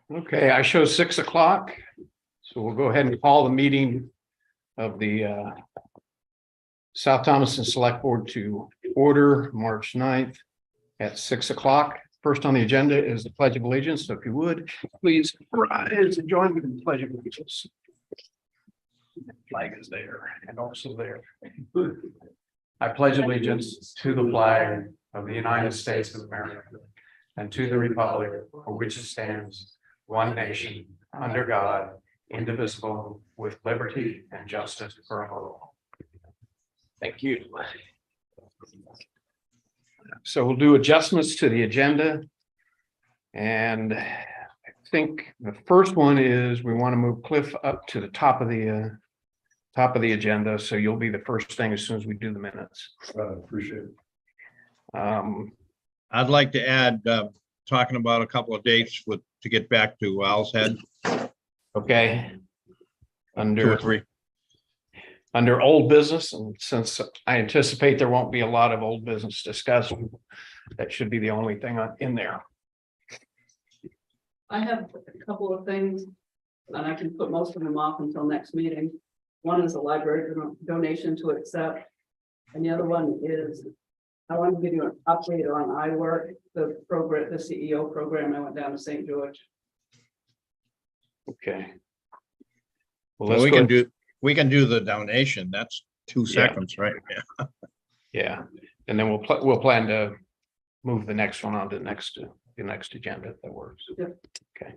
Okay, I show 6 o'clock. So we'll go ahead and call the meeting of the South Thomaston Select Board to order March 9th at 6 o'clock. First on the agenda is the Pledge of Allegiance. So if you would, please rise and join me in the Pledge of Allegiance. The flag is there and also there. I pledge allegiance to the flag of the United States of America and to the republic for which it stands, one nation, under God, indivisible, with liberty and justice for all. Thank you. So we'll do adjustments to the agenda. And I think the first one is we want to move Cliff up to the top of the agenda. So you'll be the first thing as soon as we do the minutes. Appreciate it. I'd like to add, talking about a couple of dates to get back to Owl's Head. Okay. 2 or 3. Under old business, and since I anticipate there won't be a lot of old business discussed, that should be the only thing in there. I have a couple of things, and I can put most of them off until next meeting. One is a library donation to accept, and the other one is I want to give you an update on iWork, the program, the CEO program. I went down to St. George. Okay. Well, we can do the donation. That's 2 seconds, right? Yeah. Yeah, and then we'll plan to move the next one on to the next agenda if that works. Yep. Okay.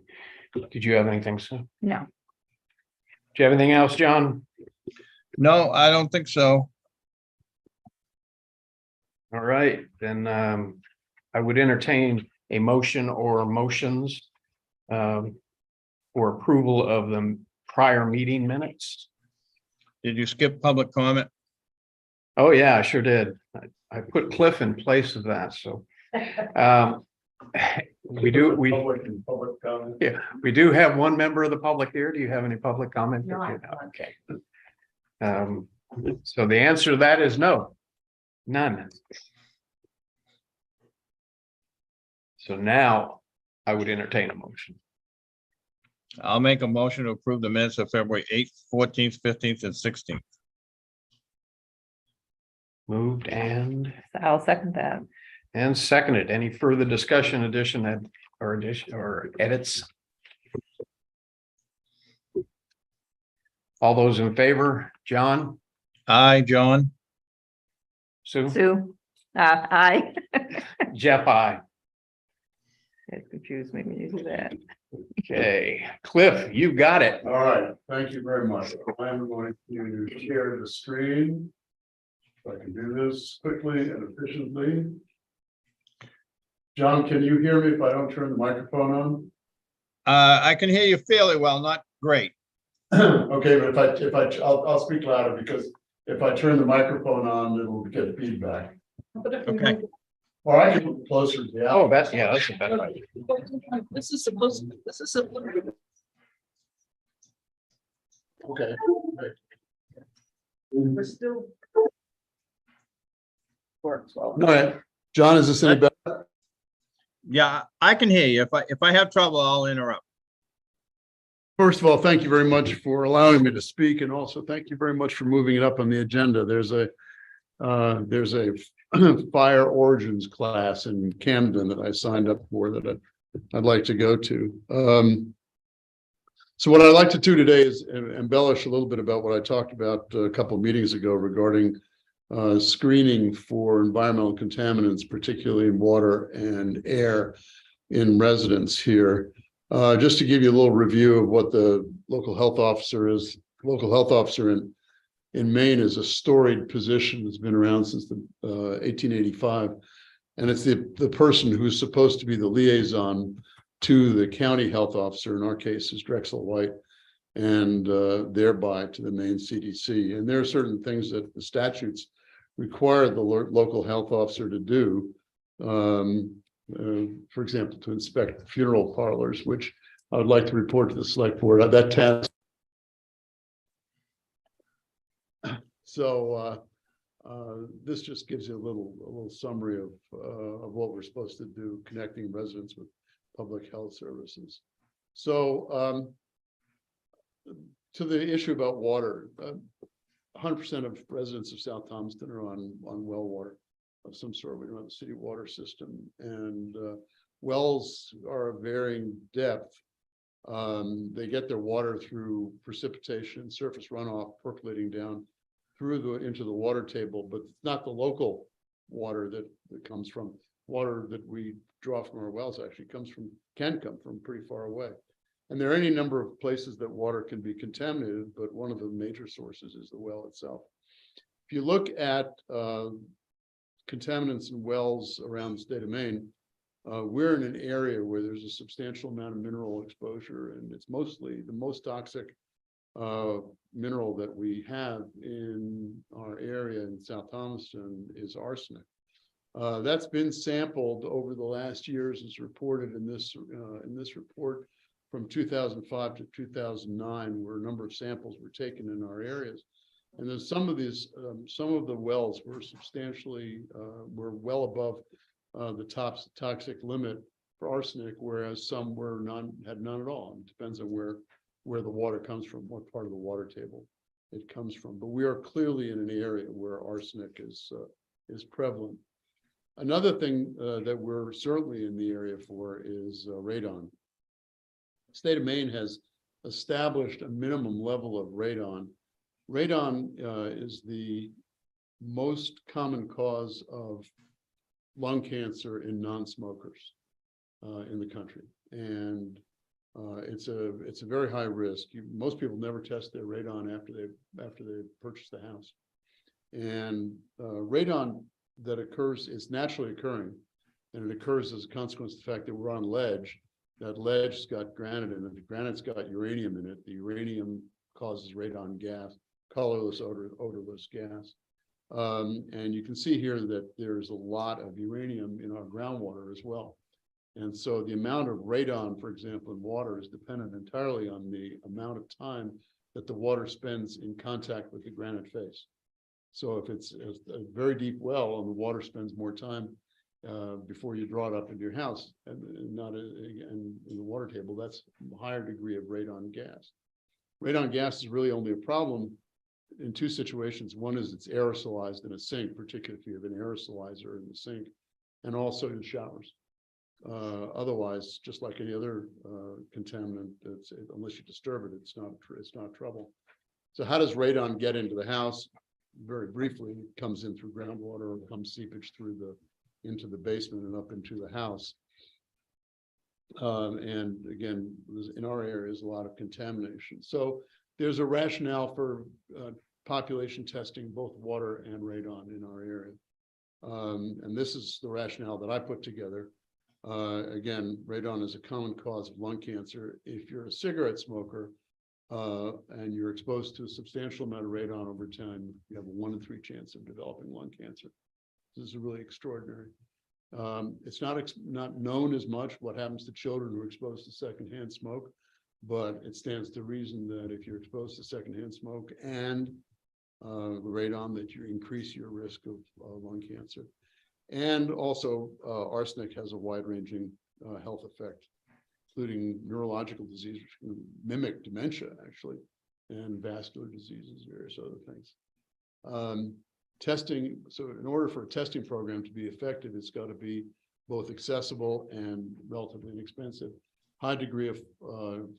Did you have anything, Sue? No. Do you have anything else, John? No, I don't think so. All right, then I would entertain a motion or motions for approval of the prior meeting minutes. Did you skip public comment? Oh, yeah, I sure did. I put Cliff in place of that, so. We Public comment. yeah, we do have one member of the public here. Do you have any public comment? No, I Okay. So the answer to that is no, none. So now I would entertain a motion. I'll make a motion to approve the minutes of February 8th, 14th, 15th, and 16th. Moved and I'll second that. seconded. Any further discussion, addition or edits? All those in favor, John, Aye, John. Sue, Sue, aye. Jeff, I. That confused me when you do that. Okay, Cliff, you got it. All right, thank you very much. I'm going to share the screen. If I can do this quickly and efficiently. John, can you hear me if I don't turn the microphone on? I can hear you fairly well, not great. Okay, but I'll speak louder because if I turn the microphone on, it'll get feedback. But if we Okay. move- Or I can move closer to the. Oh, that's a better idea. This is supposed, this is. Okay. We're still. Works well. All right, John, is this any better? Yeah, I can hear you. If I have trouble, I'll interrupt. First of all, thank you very much for allowing me to speak, and also thank you very much for moving it up on the agenda. There's a fire origins class in Camden that I signed up for that I'd like to go to. So what I'd like to do today is embellish a little bit about what I talked about a couple of meetings ago regarding screening for environmental contaminants, particularly in water and air in residents here. Just to give you a little review of what the local health officer is. Local health officer in Maine is a storied position that's been around since the 1885. And it's the person who's supposed to be the liaison to the county health officer, in our case is Drexel White, and thereby to the Maine CDC. And there are certain things that the statutes require the local health officer to do. For example, to inspect funeral parlors, which I would like to report to the select board. That task. So this just gives you a little summary of what we're supposed to do, connecting residents with public health services. So to the issue about water, 100% of residents of South Thomaston are on well water of some sort. We don't have a city water system, and wells are of varying depth. They get their water through precipitation, surface runoff percolating down through into the water table, but it's not the local water that comes from. Water that we draw from our wells actually can come from pretty far away. And there are any number of places that water can be contaminated, but one of the major sources is the well itself. If you look at contaminants in wells around the state of Maine, we're in an area where there's a substantial amount of mineral exposure, and it's mostly the most toxic mineral that we have in our area in South Thomaston is arsenic. That's been sampled over the last years, as reported in this report from 2005 to 2009, where a number of samples were taken in our areas. And then some of the wells were were well above the toxic limit for arsenic, whereas some had none at all. It depends on where the water comes from, what part of the water table it comes from. But we are clearly in an area where arsenic is prevalent. Another thing that we're certainly in the area for is radon. The state of Maine has established a minimum level of radon. Radon is the most common cause of lung cancer in non-smokers in the country, and it's a very high risk. Most people never test their radon after they purchase the house, and radon that occurs is naturally occurring, and it occurs as a consequence of the fact that we're on ledge. That ledge's got granite in it. The granite's got uranium in it. The uranium causes radon gas, colorless, odorless gas. And you can see here that there's a lot of uranium in our groundwater as well. And so the amount of radon, for example, in water is dependent entirely on the amount of time that the water spends in contact with the granite face. So if it's a very deep well and the water spends more time before you draw it up into your house and not in the water table, that's a higher degree of radon gas. Radon gas is really only a problem in two situations. One is it's aerosolized in a sink, particularly if you have an aerosolizer in the sink, and also in showers. Otherwise, just like any other contaminant, unless you disturb it, it's not trouble. So how does radon get into the house? Very briefly, it comes in through groundwater or comes seepage into the basement and up into the house. And again, in our area, there's a lot of contamination. So there's a rationale for population testing, both water and radon in our area. And this is the rationale that I put together. Again, radon is a common cause of lung cancer. If you're a cigarette smoker and you're exposed to a substantial amount of radon over time, you have a 1 in 3 chance of developing lung cancer. This is really extraordinary. It's not known as much what happens to children who are exposed to secondhand smoke, but it stands to reason that if you're exposed to secondhand smoke and radon, that you increase your risk of lung cancer. And also arsenic has a wide-ranging health effect, including neurological disease, which can mimic dementia actually, and vascular diseases, various other things. Testing, so in order for a testing program to be effective, it's got to be both accessible and relatively inexpensive. High degree of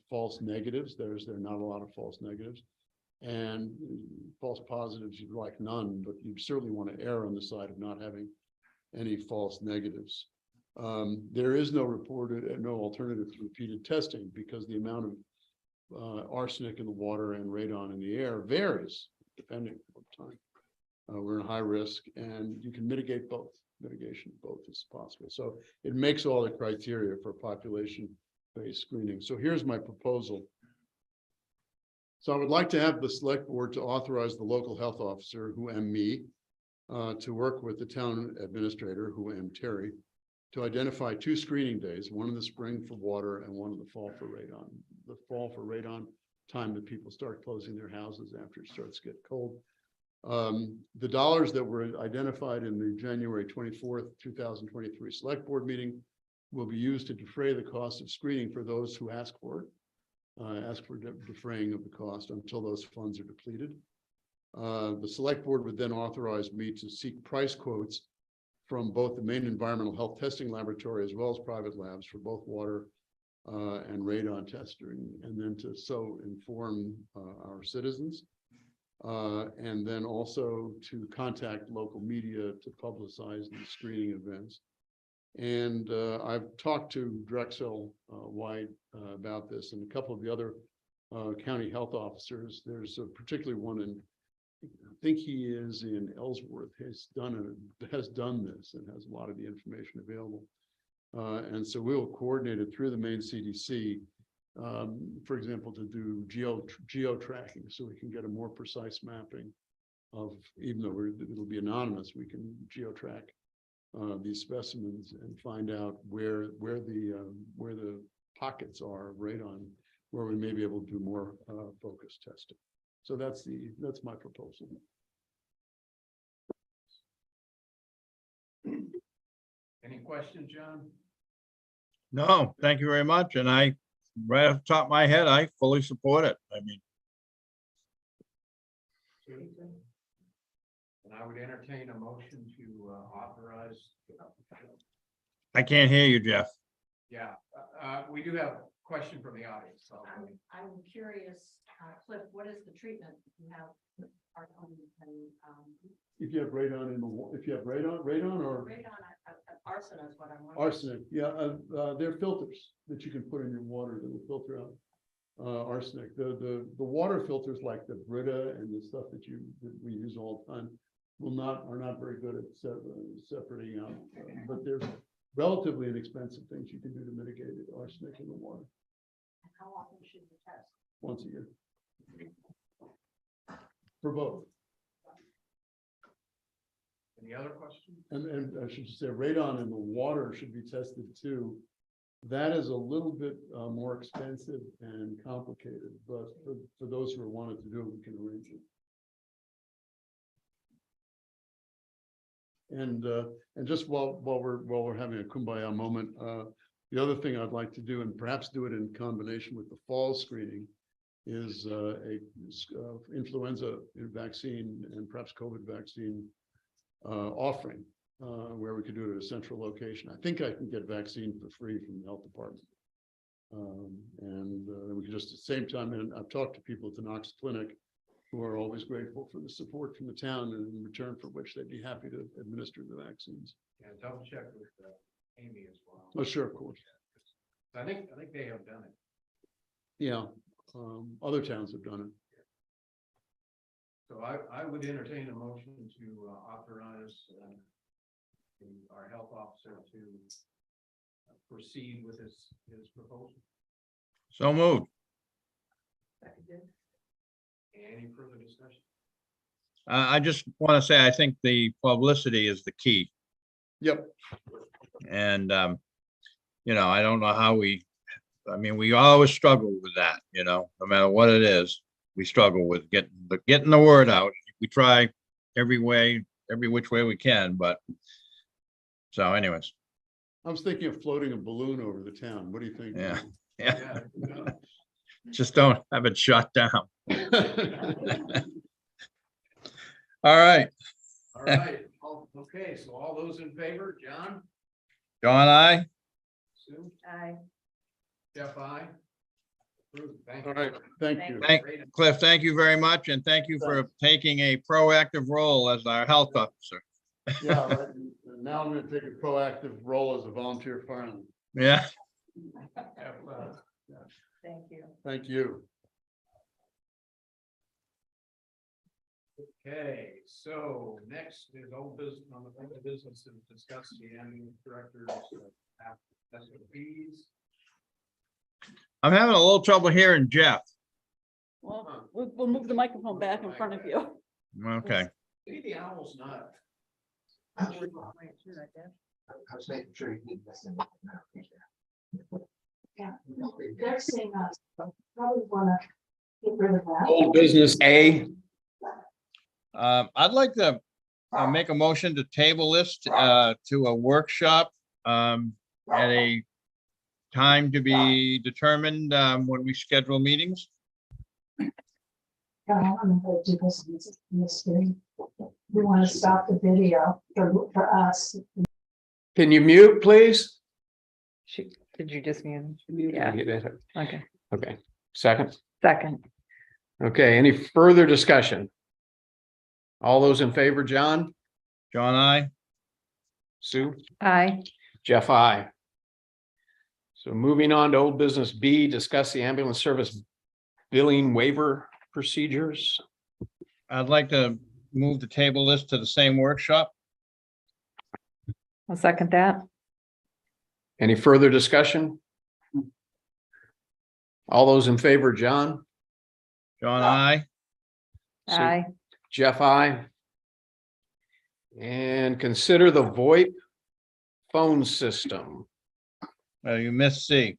false negatives. There are not a lot of false negatives, and false positives you'd like none, but you certainly want to err on the side of not having any false negatives. There is no alternative to repeated testing because the amount of arsenic in the water and radon in the air varies depending on time. We're in high risk, and you can mitigate both. Mitigation of both is possible. So it makes all the criteria for population-based screening. So here's my proposal. So I would like to have the select board to authorize the local health officer, who am me, to work with the town administrator, who am Terry, to identify 2 screening days, one in the spring for water and one in the fall for radon. The fall for radon, time that people start closing their houses after it starts to get cold. The dollars that were identified in the January 24th, 2023 select board meeting will be used to defray the cost of screening for those who ask for it, defraying of the cost until those funds are depleted. The select board would then authorize me to seek price quotes from both the Maine Environmental Health Testing Laboratory as well as private labs for both water and radon testing, and then to so inform our citizens. And then also to contact local media to publicize these screening events. And I've talked to Drexel White about this and a couple of the other county health officers. There's particularly one in, I think he is in Ellsworth, has done this and has a lot of the information available. And so we'll coordinate it through the Maine CDC. For example, to do geo tracking, so we can get a more precise mapping of, even though it'll be anonymous, we can geo track these specimens and find out where the pockets are of radon, where we may be able to do more focused testing. So that's my proposal. Any questions, John? No, thank you very much. And right off the top of my head, I fully support it. I mean, And I would entertain a motion to authorize. I can't hear you, Jeff. Yeah, we do have a question from the audience. So. I'm curious, Cliff, what is the treatment you have? If you have radon in the, if you have radon or Radon, arson is what I'm wondering. arsenic, yeah, there are filters that you can put in your water that will filter out arsenic. The water filters like the Brita and the stuff that we use all the time are not very good at separating out, but there's relatively inexpensive things you can do to mitigate arsenic in the water. How often should you test? Once a year. For both. Any other questions? And I should say radon in the water should be tested too. That is a little bit more expensive and complicated, but for those who are wanting to do it, we can arrange it. And just while we're having a kumbaya moment, the other thing I'd like to do, and perhaps do it in combination with the fall screening, is a influenza vaccine and perhaps COVID vaccine offering, where we could do it at a central location. I think I can get vaccine for free from the health department. And we could just at the same time, and I've talked to people at the Knox Clinic who are always grateful for the support from the town, and in return for which they'd be happy to administer the vaccines. Yeah, double check with Amy as well. Oh, sure, of course. I think they have done it. Yeah, other towns have done it. So I would entertain a motion to authorize our health officer to proceed with his proposal. So moved. Any further discussion? I just want to say, I think the publicity is the key. Yep, And, I don't know how we always struggle with that, no matter what it is. We struggle with getting the word out. We try every which way we can, but. So anyways, I was thinking of floating a balloon over the town. What do you think? Yeah. yeah, just don't have it shot down. All right, All right, okay, so all those in favor, John, John, I. Sue, Aye. Jeff, I. Approved. Thank you. All right, thank you. Cliff, thank you very much, and thank you for taking a proactive role as our health officer. Yeah, right. And now I'm gonna take a proactive role as a volunteer fireman. Yeah, Thank you. Thank you. Okay, so next is old business on the business to discuss the ambulance director's SOPs. I'm having a little trouble hearing Jeff. Well, we'll move the microphone back in front of you. Okay, Maybe the owl's not. I was making sure you didn't miss anything. Yeah, they're seeing us, so probably wanna get rid of that. Old business A. I'd like to make a motion to table this to a workshop at a time to be determined when we schedule meetings. I'm gonna do this in this screen. We wanna stop the video for us. Can you mute, please? Did you just mute? Yeah. Yeah, okay. Okay, second. Second, Okay, any further discussion? All those in favor, John, John, I. Sue, aye. Jeff, I. So moving on to old business B, discuss the ambulance service billing waiver procedures. I'd like to move the table list to the same workshop. I'll second that. Any further discussion? All those in favor, John, John, I. Sue, Aye. Jeff, I. And consider the VoIP phone system. You missed C.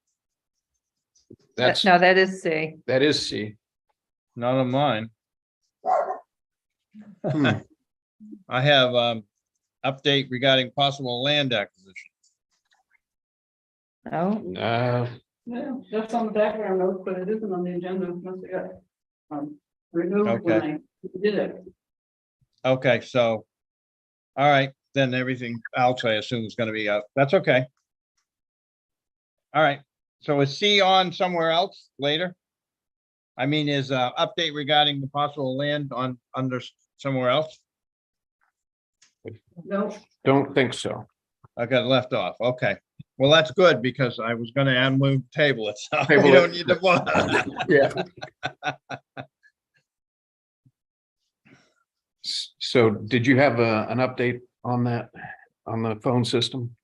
That's, No, that is C. that is C. None of mine. Hmm. I have update regarding possible land acquisition. Oh, Yeah, that's on the background note, but it isn't on the agenda. Must have got removed when I did it. Okay, so, all right, then everything else I assume is gonna be up. That's okay. All right, so is C on somewhere else later? I mean, is update regarding the possible land on under somewhere else? No, Don't think so. I got left off. Okay, well, that's good because I was gonna add move table it. So Table we it. don't need to vote on that. Yeah. So did you have an update on that, on the phone system?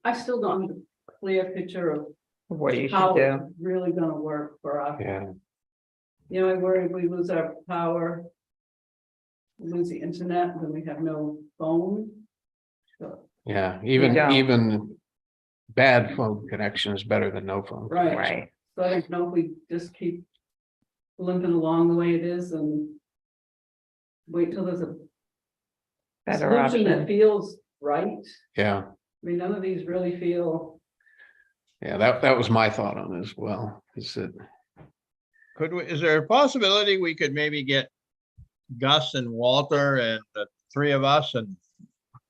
I still don't have a clear picture of what you should how do. it's really gonna work for us. Yeah, You know, I worry if we lose our power, lose the internet, then we have no phone. So, yeah, don't. even bad phone connection is better than no phone. right. Right. So I don't know if we just keep limping along the way it is and wait till there's a Better solution that option. feels right. Yeah, I mean, none of these really feel, yeah, that was my thought on it as well, is that, Could we, is there a possibility we could maybe get Gus and Walter and the three of us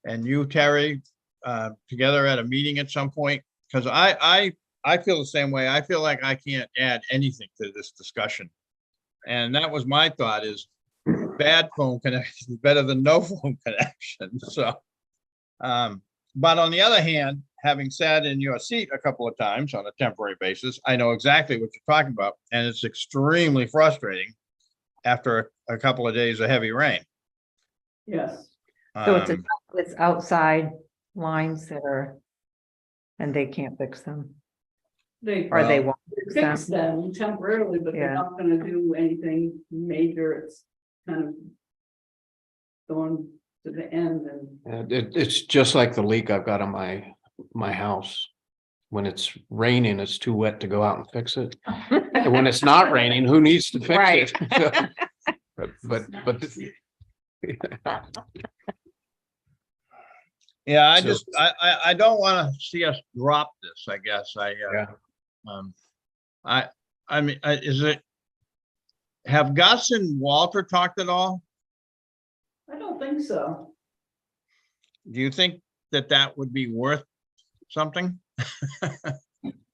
and you, Terry, together at a meeting at some point? Because I feel the same way. I feel like I can't add anything to this discussion. And that was my thought is bad phone connection is better than no phone connection. So, but on the other hand, having sat in your seat a couple of times on a temporary basis, I know exactly what you're talking about, and it's extremely frustrating after a couple of days of heavy rain. Yes, So Um, it's outside lines that are, and they can't fix them, they or they Well, won't fix fix them. them temporarily, but they're Yeah. not gonna do anything major. It's kind of going to the end and It's just like the leak I've got on my house. When it's raining, it's too wet to go out and fix it. And when it's not raining, who needs to fix Right. it? But yeah, I So- just, I don't want to see us drop this, I guess. Yeah. Um, I mean, is it, have Gus and Walter talked at all? I don't think so. Do you think that that would be worth something?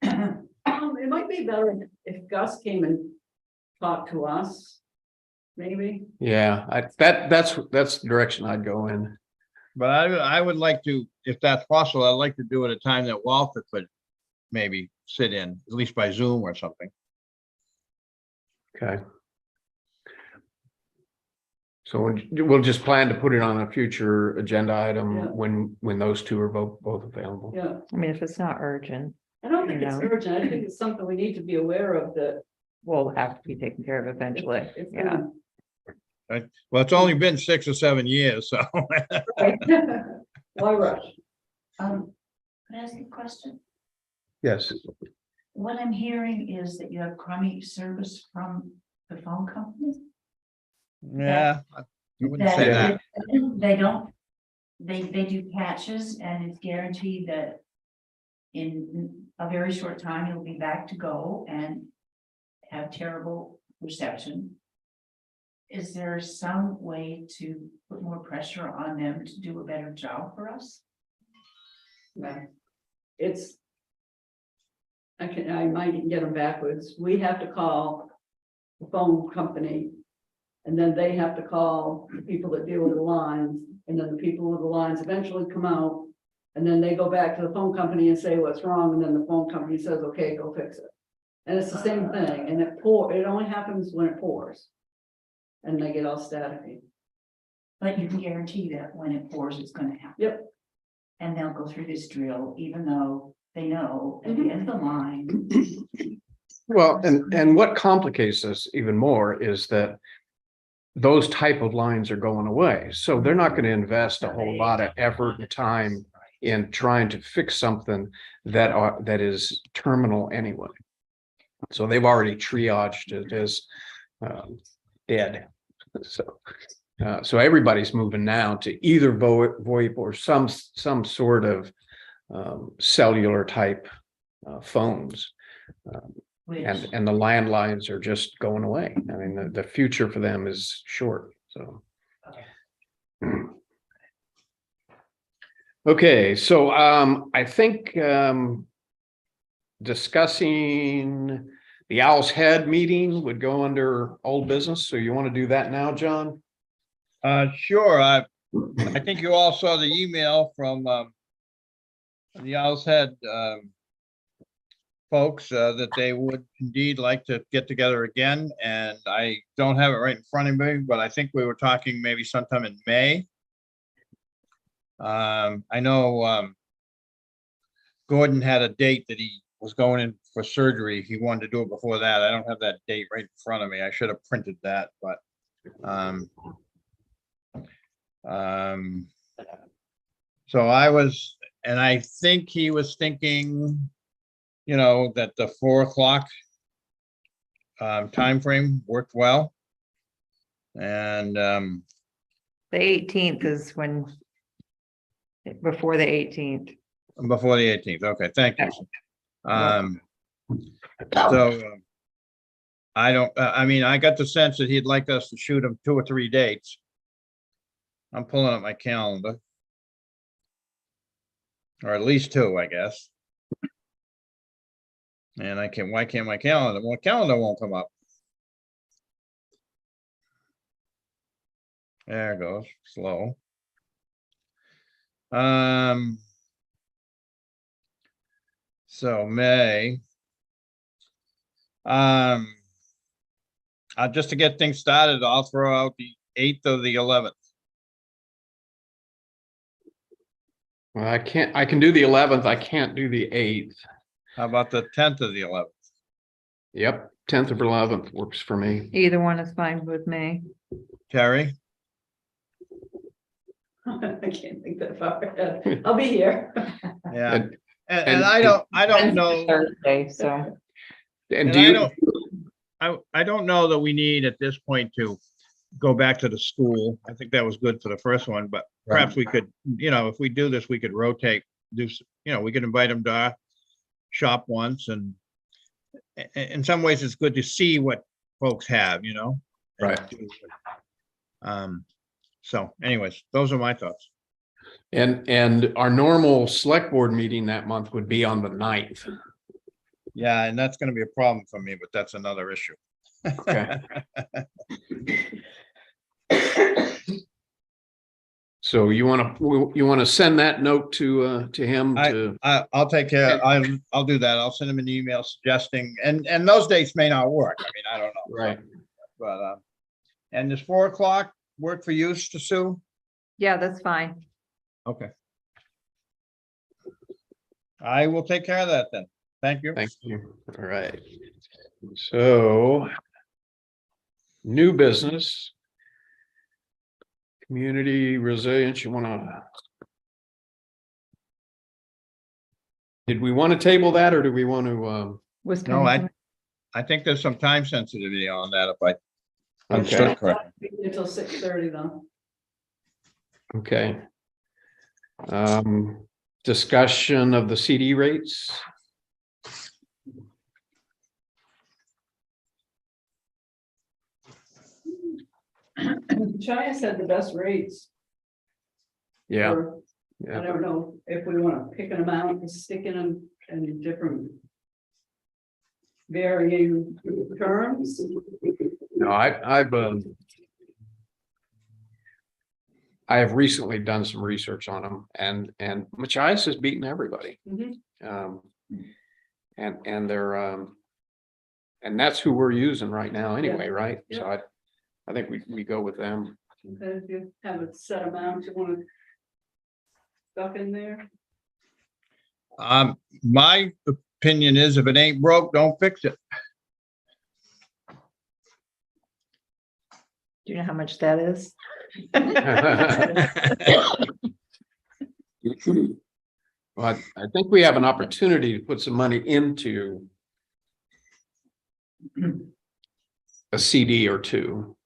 It might be better if Gus came and talked to us, maybe. Yeah, that's the direction I'd go in. But I would like to, if that's possible, I'd like to do it at a time that Walter could maybe sit in, at least by Zoom or something. Okay. So we'll just plan to put it on a future agenda Yeah. item when those two are both available. Yeah, I mean, if it's not urgent, I don't think it's You know. urgent. I think it's something we need to be aware of that. we'll have to be taken care of eventually. it's Yeah. gonna- Well, it's only been 6 or 7 years, so. Why rush? Can I ask you a question? Yes. What I'm hearing is that you have crummy service from the phone company. Yeah, I wouldn't say that. They don't, they do patches and it's guaranteed that in a very short time, you'll be back to go and have terrible reception. Is there some way to put more pressure on them to do a better job for us? No. It's. I might get them backwards. We have to call the phone company. And then they have to call the people that deal with the lines, and then the people with the lines eventually come out. And then they go back to the phone company and say what's wrong, and then the phone company says, okay, go fix it. And it's the same thing, and it only happens when it pours. And they get all staticky. But you can guarantee that when it pours, it's gonna happen. Yep. And they'll go through this drill, even though they know at the end of the line. Well, and what complicates this even more is that those type of lines are going away. So they're not going to invest a whole lot of effort and time in trying to fix something that is terminal anyway. So they've already triaged it as dead. So everybody's moving now to either VoIP or some sort of cellular type phones. Which, And the landlines are just going away. I mean, the future for them is short, so. Okay, so I think discussing the Owl's Head meeting would go under old business. So you want to do that now, John? Sure, I think you all saw the email from the Owl's Head folks that they would indeed like to get together again, and I don't have it right in front of me, but I think we were talking maybe sometime in May. I know Gordon had a date that he was going in for surgery. He wanted to do it before that. I don't have that date right in front of me. I should have printed that, but so I think he was thinking, you know, that the 4 o'clock time frame worked well. And The 18th is when, before the 18th. before the 18th. Okay, thank you. So I don't, I mean, I got the sense that he'd like us to shoot him 2 or 3 dates. I'm pulling up my calendar. Or at least 2, I guess. And why can't my calendar? My calendar won't come up. There it goes, slow. So May. Just to get things started, I'll throw out the 8th or the 11th. Well, I can do the 11th. I can't do the 8th. How about the 10th or the 11th? Yep, 10th or 11th works for me. Either one is fine with me. Terry? I can't think that far ahead. I'll be here. Yeah. And- And I don't know. Thursday, so. And And do you, I don't know that we need at this point to go back to the school. I think that was good for the first one, but perhaps we could, if we do this, we could rotate, we could invite them to our shop once and in some ways, it's good to see what folks have, Right. So anyways, those are my thoughts. and our normal select board meeting that month would be on the 9th. Yeah, and that's gonna be a problem for me, but that's another issue. Okay. So you want to send that note to him to, I'll take care, I'll do that. I'll send him an email suggesting, and those dates may not work. I mean, I don't know. right? But, and does 4 o'clock work for you, Sue? Yeah, that's fine. Okay. I will take care of that then. Thank you. Thank you. All right. So new business. Community resilience, did we want to table that or do we want to, Was No, kind of- I think there's some time sensitivity on that if I Okay. understood correctly. Until 6:30 though. okay. Discussion of the CD rates. Chias had the best rates. Yeah. for- I Yeah. don't know if we want to pick an amount and stick in them in different varying terms. No, I have recently done some research on them and Machias has beaten everybody. Mhm. And they're, and that's who we're using right now anyway, right? So I think we go with them. Okay, if you have a set amount you want to stuff in there. My opinion is if it ain't broke, don't fix it. Do you know how much that is? But I think we have an opportunity to put some money into a CD or two.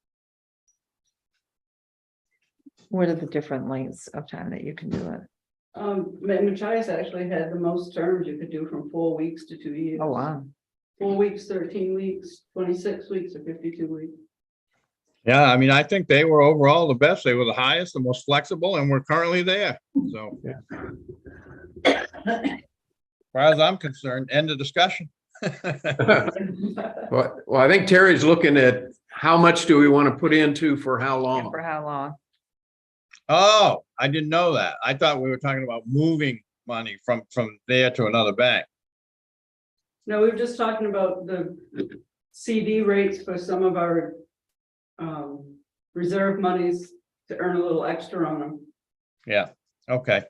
What are the different lengths of time that you can do it? Machias actually had the most terms you could do from 4 weeks to 2 years. Oh, wow. 4 weeks, 13 weeks, 26 weeks, or 52 weeks. Yeah, I mean, I think they were overall the best. They were the highest, the most flexible, and we're currently there. So. Yeah. As far as I'm concerned, end of discussion. Well, I think Terry's looking at how much do we want to put into for how long? For how long? Oh, I didn't know that. I thought we were talking about moving money from there to another bank. No, we were just talking about the CD rates for some of our reserve monies to earn a little extra on them. Yeah, okay.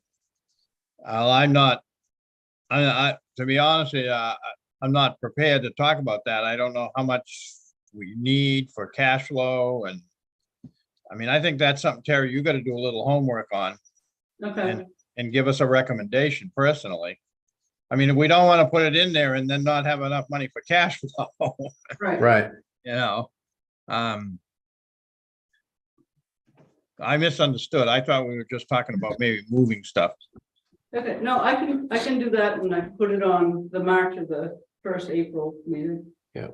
I'm not, to be honest, with you, I'm not prepared to talk about that. I don't know how much we need for cash flow and, I mean, I think that's something, Terry, you gotta do a little homework on Okay, and give us a recommendation personally. I mean, if we don't want to put it in there and then not have enough money for cash flow, right. Right. I misunderstood. I thought we were just talking about maybe moving stuff. Okay, no, I can do that when I put it on the March of the first April meeting. Yeah,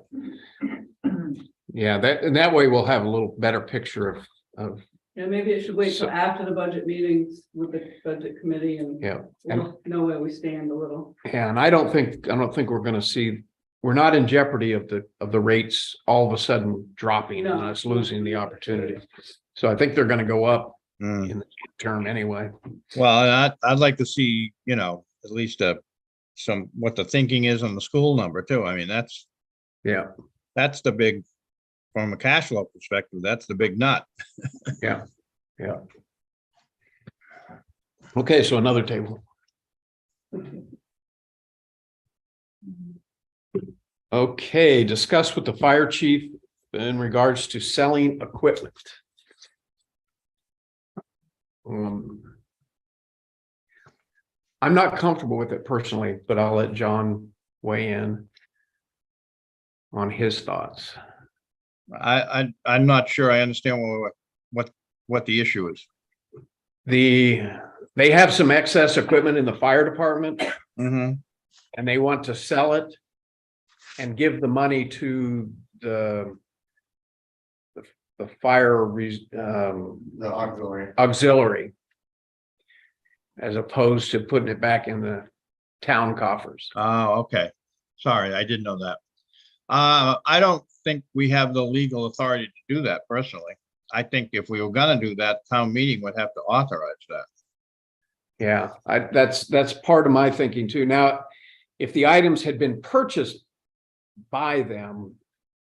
that way we'll have a little better picture of, Yeah, maybe it should wait till after the budget meetings with the budget committee and yeah. we'll know where we stand a little. And I don't think we're gonna see, we're not in jeopardy of the rates all of a sudden dropping and No. us losing the opportunity. So I think they're gonna go up Mm. in the term anyway. Well, I'd like to see, at least a what the thinking is on the school number too. I mean, that's the big, from a cash flow perspective, that's the big nut. Yeah. Okay, so another table. Okay, discuss with the fire chief in regards to selling equipment. I'm not comfortable with it personally, but I'll let John weigh in on his thoughts. I'm not sure I understand what the issue is. They have some excess equipment in the fire department Mhm. and they want to sell it and give the money to the fire The auxiliary. auxiliary as opposed to putting it back in the town coffers. Oh, okay. Sorry, I didn't know that. I don't think we have the legal authority to do that personally. I think if we were gonna do that, town meeting would have to authorize that. Yeah, that's part of my thinking too. Now, if the items had been purchased by them,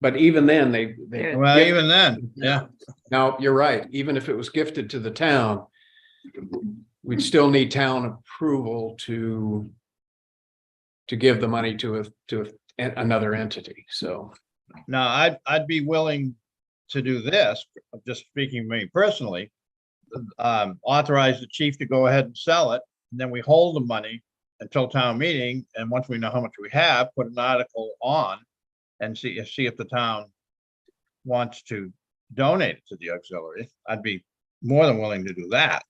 but even then they. Well, even then, yeah. Now, you're right. Even if it was gifted to the town, we'd still need town approval to give the money to another entity. So, Now, I'd be willing to do this, just speaking for me personally. Authorize the chief to go ahead and sell it, and then we hold the money until town meeting, and once we know how much we have, put an article on and see if the town wants to donate it to the auxiliary. I'd be more than willing to do that.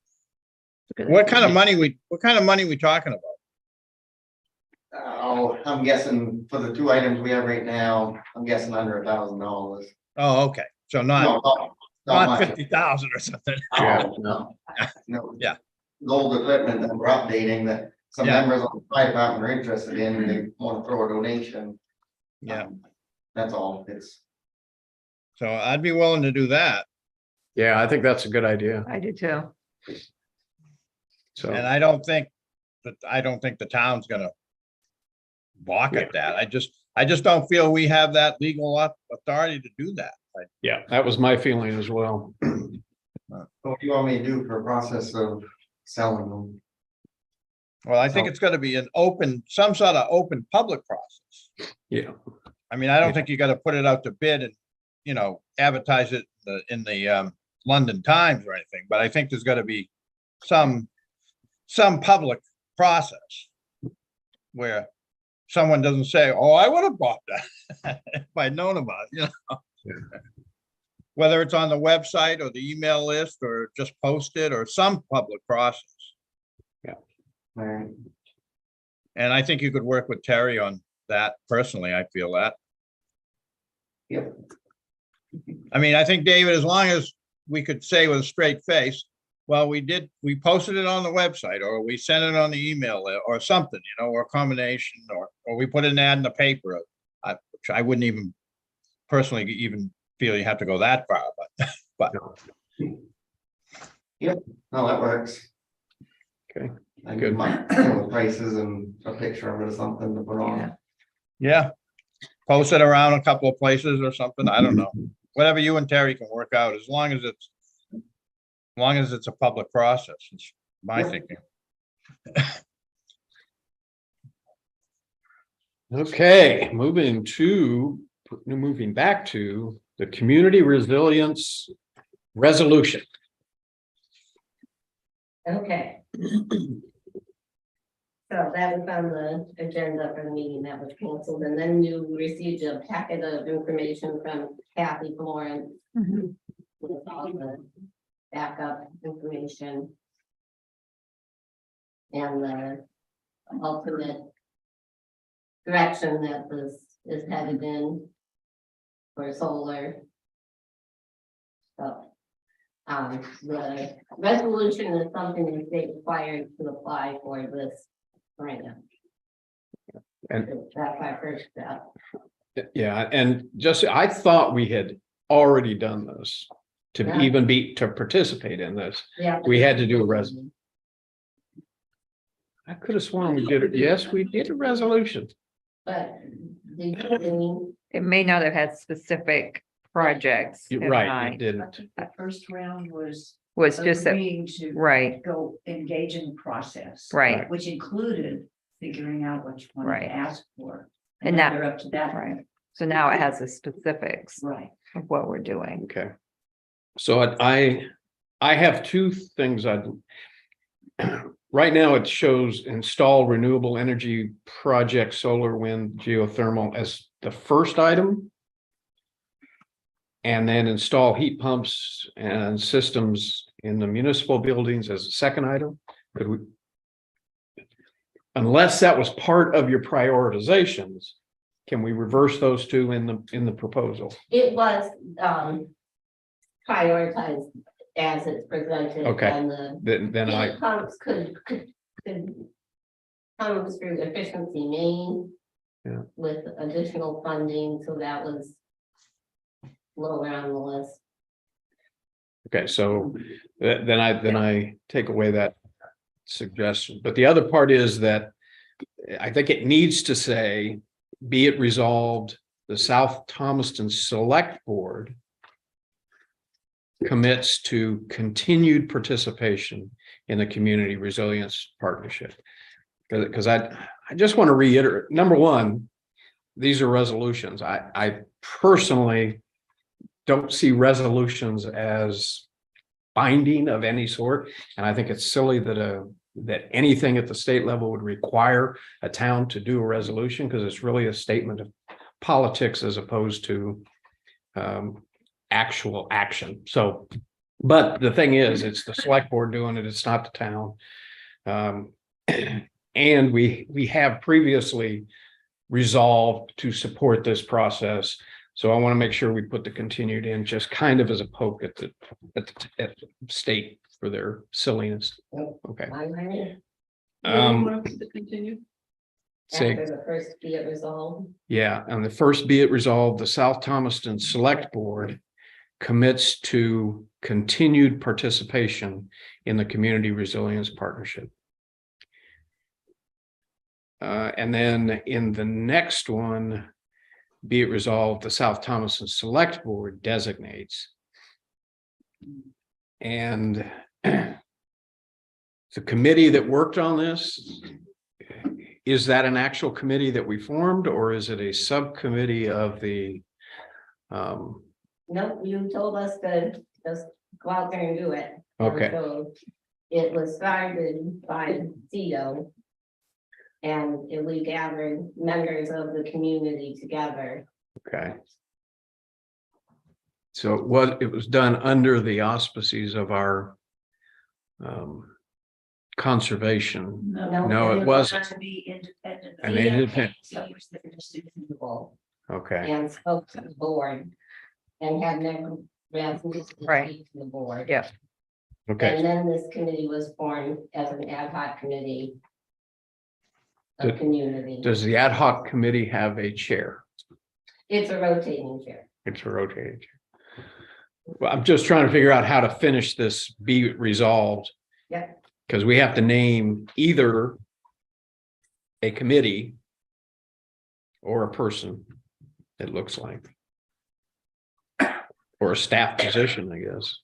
What kind of money we talking about? Oh, I'm guessing for the 2 items we have right now, I'm guessing under $1,000. Oh, okay, so No, not not much. 50,000 or something. Yeah. No. Yeah. The old equipment that we're updating that some Yeah. members of the fire department are interested in, they want to throw a donation. Yeah, That's all. It's, so I'd be willing to do that, yeah, I think that's a good idea. I do too. So, and I don't think the town's gonna balk at that. I just don't feel we have that legal authority to do that. yeah, that was my feeling as well. what do you want me to do for a process of selling them? Well, I think it's gonna be some sort of open public process. Yeah. I mean, I don't think you gotta put it out to bid and, advertise it in the London Times or anything, but I think there's gotta be some public process where someone doesn't say, oh, I would have bought that if I'd known about it, Whether it's on the website or the email list or just posted or some public process. All right. And I think you could work with Terry on that personally. I feel that. Yep. I mean, I think, David, as long as we could say with a straight face, well, we posted it on the website, or we sent it on the email or something, or a combination, or we put an ad in the paper. Which I wouldn't even personally even feel you have to go that far, but Yep, no, that works. Okay, I good. give my prices and a picture of it or something to put on. yeah, post it around a couple of places or something. I don't know. Whatever you and Terry can work out, as long as it's a public process, it's my thinking. Okay, moving back to the community resilience resolution. Okay. So that was on the agenda for the meeting that was canceled, and then you received a packet of information from Kathy Florence Mhm. with all the backup information and the ultimate direction that this is headed in for solar. So, the resolution is something the state required to apply for this grant. And- That's my first step. Yeah, and just, I thought we had already done this to Yeah. even to participate in this. Yeah. We had to do a I could have sworn we did it. Yes, we did a resolution. But the, It may not have had specific projects You're in right, it mind. didn't. The first round was Was just that, agreeing to right, go engage in the process. right, Which included figuring out what you wanted Right. to ask for. And And that- now they're up to that. right. So now it has the specifics Right. of what we're doing. Okay. So I have two things I'd. Right now, it shows install renewable energy project, solar, wind, geothermal as the first item. And then install heat pumps and systems in the municipal buildings as a second item. Could we? Unless that was part of your prioritizations, can we reverse those two in the proposal? it was, prioritized as it's presented. Okay. And the Then I, heat pumps could come through efficiency main. Yeah. With additional funding, so that was lower on the list. okay, so then I take away that suggestion. But the other part is that I think it needs to say, be it resolved, the South Thomaston Select Board commits to continued participation in the Community Resilience Partnership. Because I just want to reiterate, number one, these are resolutions. I personally don't see resolutions as binding of any sort. And I think it's silly that anything at the state level would require a town to do a resolution, because it's really a statement of politics as opposed to actual action. So, but the thing is, it's the select board doing it, it's not the town. And we have previously resolved to support this process. So I want to make sure we put the continued in just kind of as a poke at the state for their silliness. Okay. I'm ready. To continue. Say, After the first be it resolved. yeah, and the first be it resolved, the South Thomaston Select Board commits to continued participation in the Community Resilience Partnership. And then in the next one, be it resolved, the South Thomaston Select Board designates. And the committee that worked on this, is that an actual committee that we formed, or is it a subcommittee of the? Nope, you told us to just go out there and do it. Okay. And so it was started by CEO. And we gathered members of the community together. Okay. So it was done under the auspices of our conservation. No, it wasn't. To be independent. An independent. Right. Okay, And spoke to the board. And had never resolution to Right. speak to the board. Yeah. okay. And then this committee was formed as an ad hoc committee. Of Did- community. Does the ad hoc committee have a chair? It's a rotating chair. It's a rotating chair. Well, I'm just trying to figure out how to finish this be resolved. Yep. Because we have to name either a committee or a person, it looks like. Or a staff position, I guess.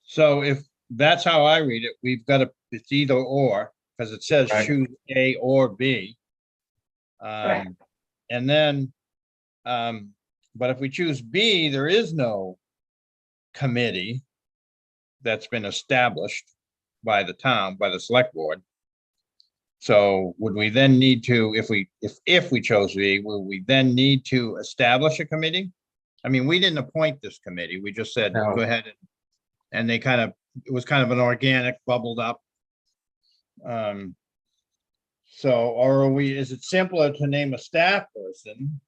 So if that's how I read it, we've got to, it's either or, because it says Right. choose A or B. Correct. And then, but if we choose B, there is no committee that's been established by the town, by the select board. So would we then need to, if we chose B, will we then need to establish a committee? I mean, we didn't appoint this committee. We just said, No. go ahead and they kind of, it was kind of an organic bubbled up. So, or are we, is it simpler to name a staff person?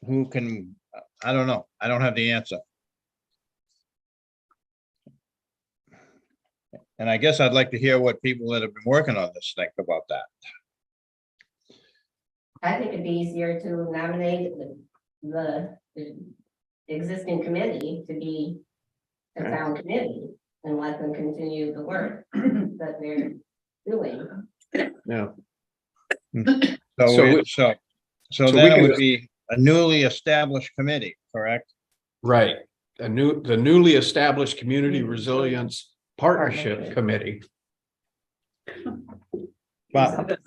Who can, I don't know. I don't have the answer. And I guess I'd like to hear what people that have been working on this think about that. I think it'd be easier to nominate the existing committee to be a town committee and let them continue the work that they're doing. No. So, So we- so we then it can would just- be a newly established committee, correct? Right. The newly established Community Resilience Partnership Committee. But,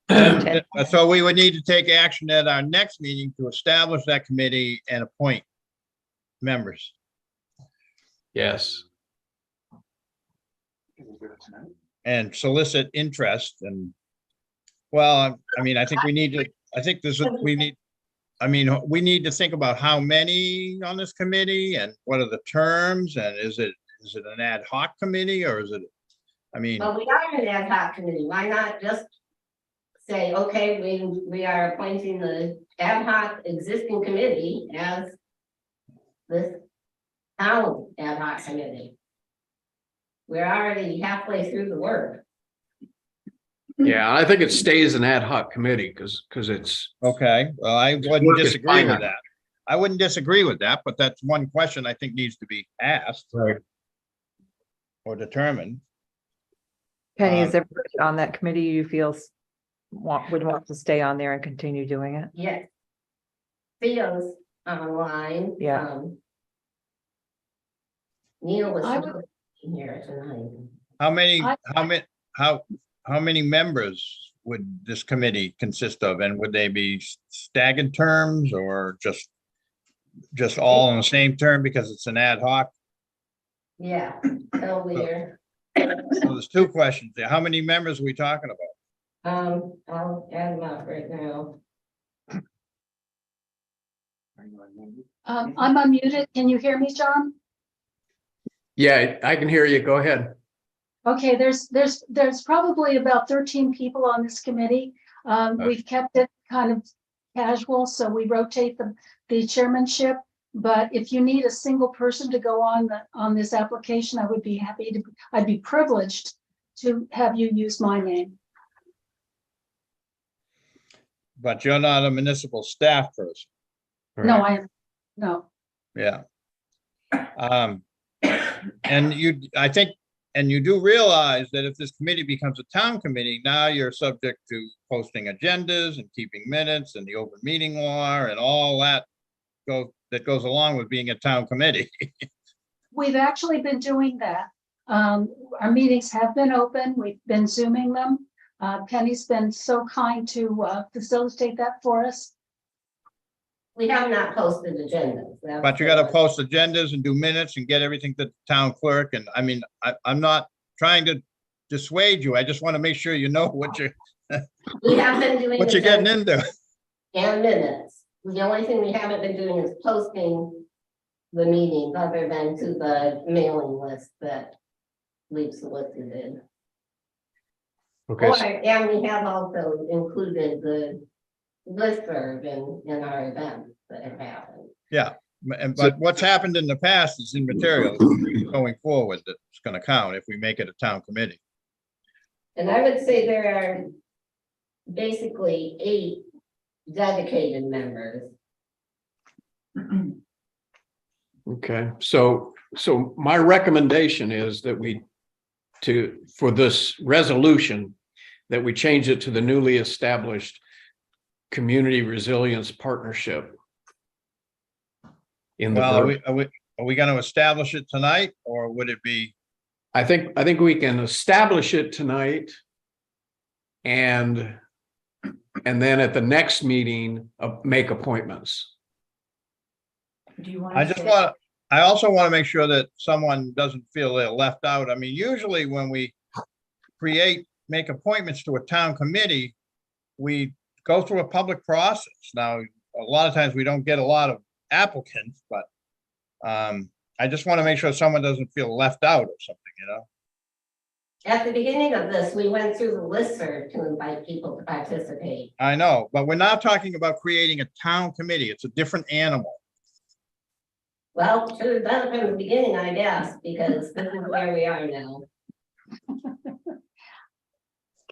but, so we would need to take action at our next meeting to establish that committee and appoint members. Yes. And solicit interest and, well, I mean, I think we need to, I think this, we need, I mean, we need to think about how many on this committee and what are the terms and is it an ad hoc committee or is it, I mean, But we are an ad hoc committee. Why not just say, okay, we are appointing the ad hoc existing committee as this town ad hoc committee? We're already halfway through the work. Yeah, I think it stays an ad hoc committee because it's, okay, well, I wouldn't work is disagree with finite. that. I wouldn't disagree with that, but that's one question I think needs to be asked right. or determined. Penny, is there on that committee you feel would want to stay on there and continue doing it? Yes. Theo's online. Yeah. Neil was I would- supposed to be here tonight. How many members would this committee consist of? And would they be staggered terms or just all in the same term because it's an ad hoc? Yeah, so we're, So there's two questions there. How many members are we talking about? I'll add them up right now. I'm unmuted. Can you hear me, John? Yeah, I can hear you. Go ahead. Okay, there's probably about 13 people on this committee. We've kept it kind of casual, so we rotate the chairmanship. But if you need a single person to go on this application, I would be happy to, I'd be privileged to have you use my name. But you're not a municipal staff person. No, I am, no. Yeah. And I think, and you do realize that if this committee becomes a town committee, now you're subject to posting agendas and keeping minutes and the open meeting law and all that goes along with being a town committee. We've actually been doing that. Our meetings have been open. We've been Zooming them. Penny's been so kind to facilitate that for us. We have not posted agendas. That's But you the- gotta post agendas and do minutes and get everything to the town clerk. And I mean, I'm not trying to dissuade you. I just want to make sure you know what you're We have been doing. getting agendas into. And minutes. The only thing we haven't been doing is posting the meetings other than to the mailing list that we've solicited. Okay. Or, and we have also included the listserv in our events that have happened. Yeah, but what's happened in the past is immaterial going forward. That's gonna count if we make it a town committee. And I would say there are basically 8 dedicated members. Okay, so my recommendation is that for this resolution, that we change it to the newly established Community Resilience Partnership. In the, Well, verb. are we gonna establish it tonight or would it be? I think we can establish it tonight. And then at the next meeting, make appointments. Do you want? I also want to make sure that someone doesn't feel they're left out. I mean, usually when we make appointments to a town committee, we go through a public process. Now, a lot of times we don't get a lot of applicants, but I just want to make sure someone doesn't feel left out or something, you know? At the beginning of this, we went through the listserv to invite people to participate. I know, but we're not talking about creating a town committee. It's a different animal. Well, should have done it from the beginning, I guess, because this is where we are now.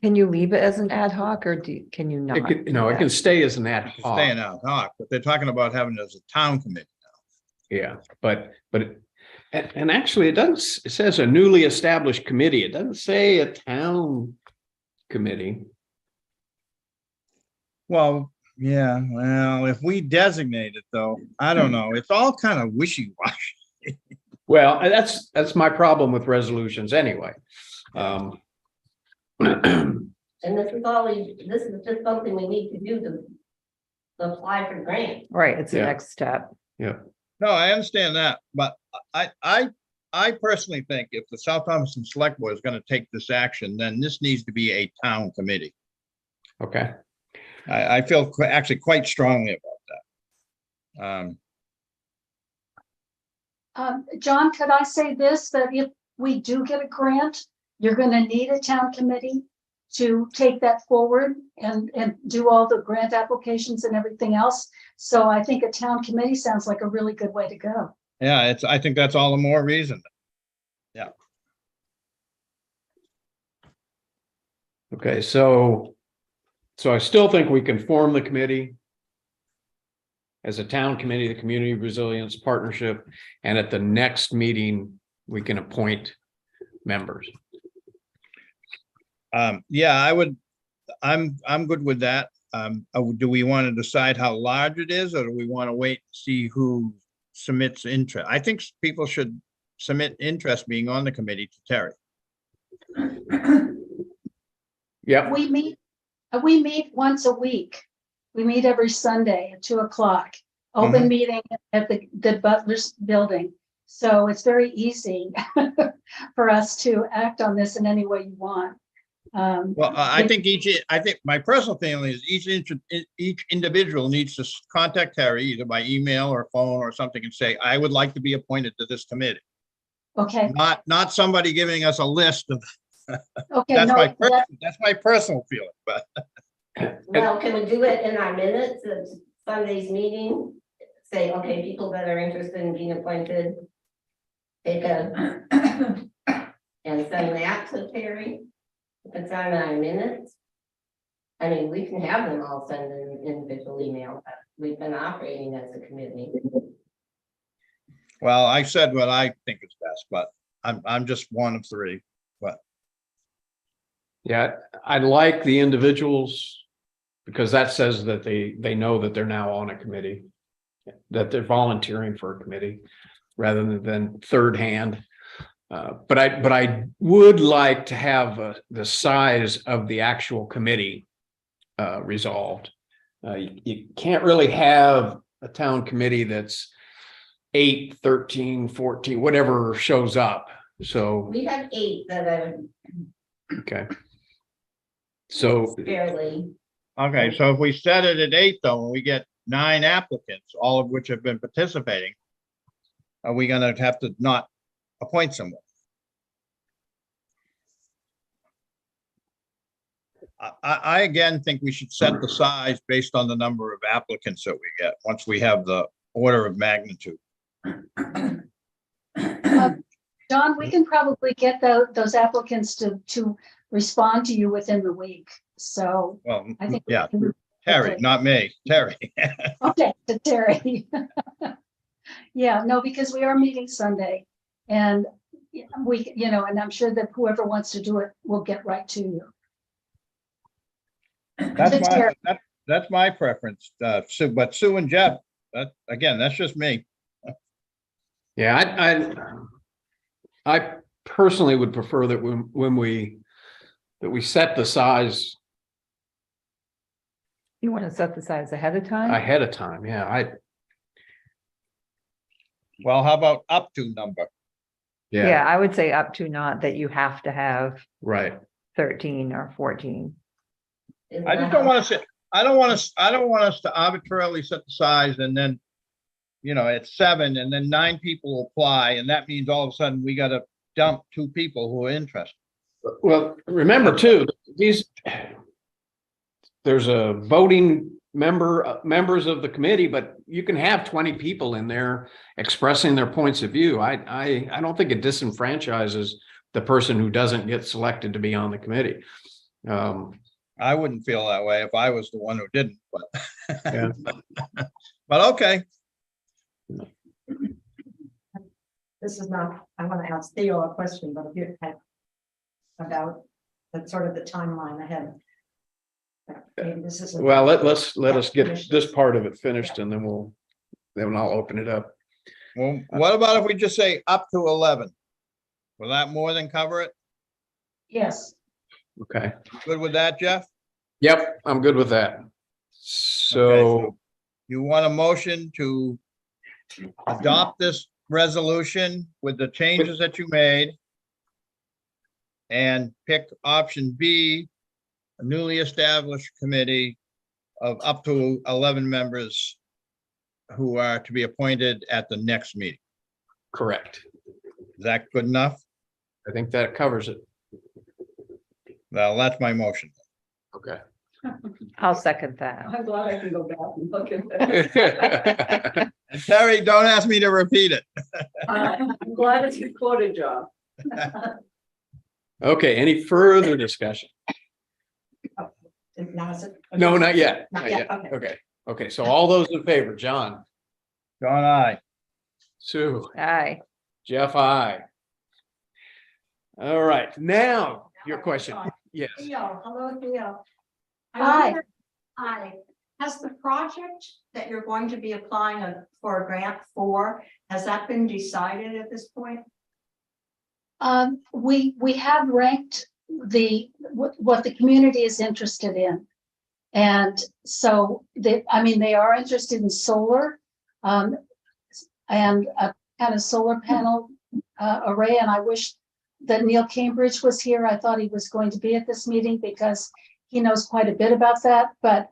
Can you leave it as an ad hoc or can you not? It do can that? stay as an ad It's hoc. staying ad hoc, but they're talking about having it as a town committee. Yeah, but And actually, it says a newly established committee. It doesn't say a town committee. Well, yeah, well, if we designate it though, I don't know. It's all kind of wishy-washy. Well, that's my problem with resolutions anyway. And this is just something we need to do to apply for grants. Right, it's the Yeah. next step. Yeah, No, I understand that, but I personally think if the South Thompson Select Board is going to take this action, then this needs to be a town committee. okay. I feel actually quite strongly about that. John, could I say this, that if we do get a grant, you're gonna need a town committee to take that forward and do all the grant applications and everything else. So I think a town committee sounds like a really good way to go. Yeah, I think that's all the more reason. Okay, so I still think we can form the committee as a town committee, the Community Resilience Partnership, and at the next meeting, we can appoint members. Yeah, I'm good with that. Do we want to decide how large it is, or do we want to wait and see who submits interest? I think people should submit interest being on the committee to Terry. Yep, We meet once a week. We meet every Sunday at 2:00, open meeting at the Butler's building. So it's very easy for us to act on this in any way you want. Well, I think my personal feeling is each individual needs to contact Terry either by email or phone or something and say, I would like to be appointed to this committee. Okay, Not somebody giving us a list of, okay, that's no, that's my personal feeling, but Well, can we do it in our minutes of Sunday's meeting? Say, okay, people that are interested in being appointed, take a, and send that to Terry. If it's on our minutes. I mean, we can have them all send an individual email, but we've been operating as a committee. well, I said what I think is best, but I'm just one of three, but yeah, I like the individuals because that says that they know that they're now on a committee, that they're volunteering for a committee rather than third hand. But I would like to have the size of the actual committee resolved. You can't really have a town committee that's 8, 13, 14, whatever shows up. So, We have 8 that are okay. So, fairly, okay, so if we set it at 8 though, and we get 9 applicants, all of which have been participating, are we gonna have to not appoint someone? I again think we should set the size based on the number of applicants that we get, once we have the order of magnitude. John, we can probably get those applicants to respond to you within the week. So Well, I think. yeah, Terry, not me, Terry. Okay, to Terry. Yeah, no, because we are meeting Sunday and we, and I'm sure that whoever wants to do it will get right to you. That's my preference, Sue, but Sue and Jeff, again, that's just me. yeah, I personally would prefer that when we set the size You want to set the size ahead of time? ahead of time. Yeah, Well, how about up to number? Yeah, I would say up to, not that you have to have right. 13 or 14. I just don't want to say, I don't want us to arbitrarily set the size and then, it's 7 and then 9 people apply. And that means all of a sudden we got to dump 2 people who are interested. Well, remember too, there's a voting members of the committee, but you can have 20 people in there expressing their points of view. I don't think it disenfranchises the person who doesn't get selected to be on the committee. I wouldn't feel that way if I was the one who didn't, but. Yeah. But okay, this is not, I want to ask Theo a question, but if you had about the sort of the timeline ahead. Maybe this is. Well, let us get this part of it finished and then I'll open it up. Well, what about if we just say up to 11? Will that more than cover it? Yes, Okay. Good with that, Jeff? Yep, I'm good with that. So, You want a motion to adopt this resolution with the changes that you made? And pick option B, a newly established committee of up to 11 members who are to be appointed at the next meeting. correct. Is that good enough? I think that covers it. Well, that's my motion. Okay. I'll second that. I'm glad I can go back and look at that. And Terry, don't ask me to repeat it. I'm glad it's a quoted job. Okay, any further discussion? Now is it? No, not yet. Not Not yet, yet. okay. Okay, okay, so all those in favor, John, John, I. Sue, Aye. Jeff, I. All right, now your question. Yes. Theo, hello Theo. I Hi. wonder- Hi, has the project that you're going to be applying for a grant for, has that been decided at this point? we have ranked what the community is interested in. And so they are interested in solar, and a kind of solar panel, array. And I wish that Neil Cambridge was here. I thought he was going to be at this meeting because he knows quite a bit about that, but,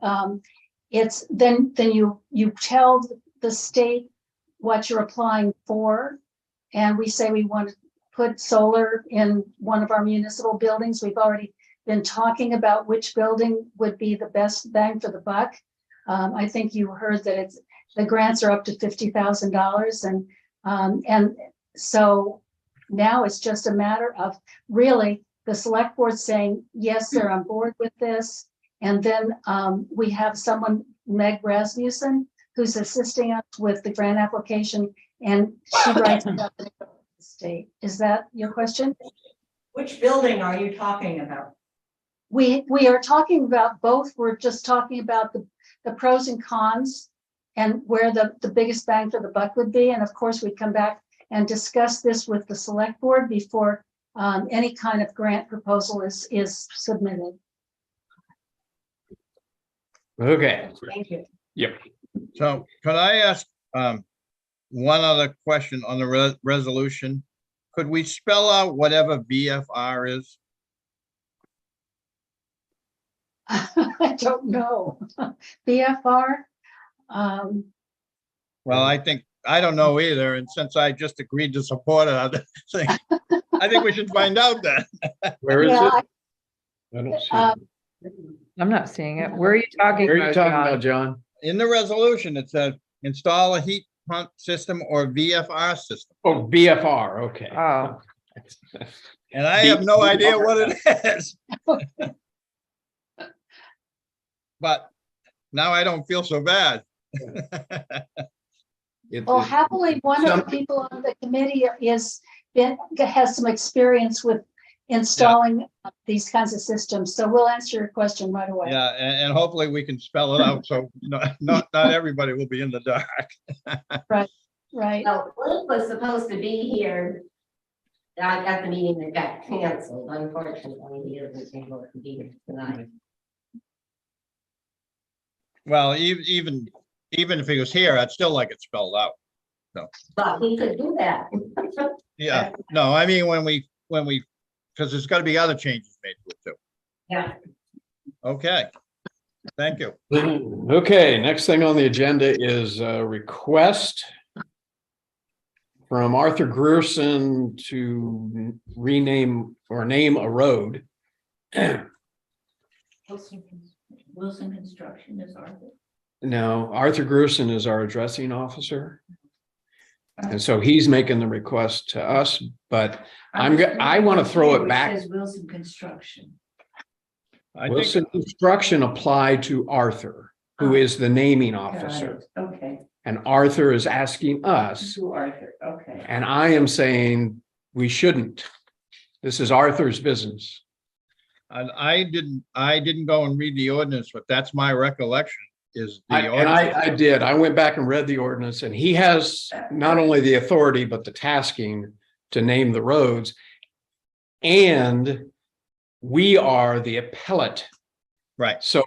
it's then you tell the state what you're applying for. And we say we want to put solar in one of our municipal buildings. We've already been talking about which building would be the best bang for the buck. I think you heard that the grants are up to $50,000, and so now it's just a matter of really the select board saying, yes, they're on board with this. And then we have someone, Meg Rasmussen, who's assisting us with the grant application, and she writes about the state. Is that your question? Which building are you talking about? We are talking about both. We're just talking about the pros and cons and where the biggest bang for the buck would be. And of course, we come back and discuss this with the select board before any kind of grant proposal is submitted. Okay, Thank you. yep. So could I ask one other question on the resolution? Could we spell out whatever BFR is? I don't know. BFR? Well, I don't know either, and since I just agreed to support it, I think we should find out then. Where is Yeah, it? I don't see Um, it. I'm not seeing it. Where are you talking Where are you about, talking John? about, John? In the resolution, it said install a heat pump system or VFR system, Oh, BFR, okay. Oh, and I have no idea what it is. But now I don't feel so bad. Well, happily, one of the Some- people on the committee has some experience with installing these kinds of systems. So we'll answer your question right away. Yeah, and hopefully we can spell it out, so not everybody will be in the dark. Right. Well, Luke was supposed to be here at the meeting that got canceled. Unfortunately, he isn't able to be here tonight. Well, even if he was here, I'd still like it spelled out. But he could do that. Yeah, no, I mean, when we, because there's got to be other changes made to it too. Yeah. Okay. Thank you. Okay, next thing on the agenda is a request from Arthur Grierson to rename or name a road. Wilson Construction is Arthur. No, Arthur Grierson is our addressing officer. And so he's making the request to us, but I want to throw it back. Says Wilson Construction. I think, Wilson Construction applied to Arthur, who is the naming Got officer. it. Okay. And Arthur is asking us, To Arthur, okay. and I am saying we shouldn't. This is Arthur's business. And I didn't go and read the ordinance, but that's my recollection is the And ordinance. I did. I went back and read the ordinance, and he has not only the authority, but the tasking to name the roads. And we are the appellate. Right, So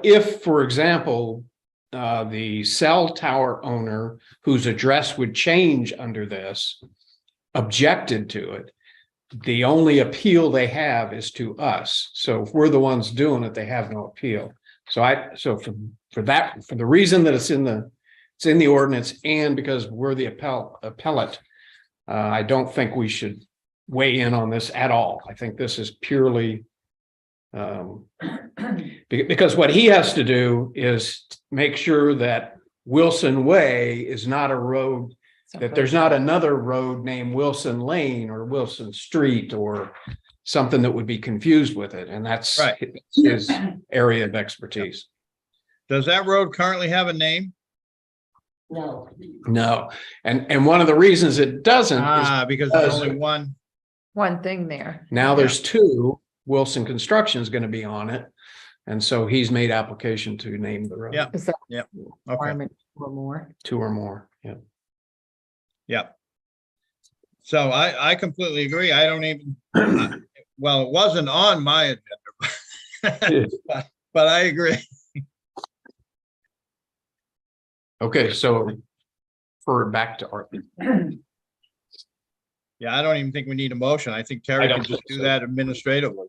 if, for example, the cell tower owner whose address would change under this objected to it, the only appeal they have is to us. So if we're the ones doing it, they have no appeal. So for the reason that it's in the ordinance, and because we're the appellate, I don't think we should weigh in on this at all. I think this is purely because what he has to do is make sure that Wilson Way is not a road, that there's not another road named Wilson Lane or Wilson Street or something that would be confused with it. And that's Right. his area of expertise. does that road currently have a name? No, No. And one of the reasons it doesn't is Because there's only one. One thing there. now there's two. Wilson Construction is going to be on it. And so he's made application to name the road. Yeah. Is that Okay, requirement or more? Two or more. Yeah. yeah. So I completely agree. I don't even, well, it wasn't on my agenda. But I agree. Okay, so refer back to Arthur. Yeah, I don't even think we need a motion. I think Terry I don't can just think do so. that administratively.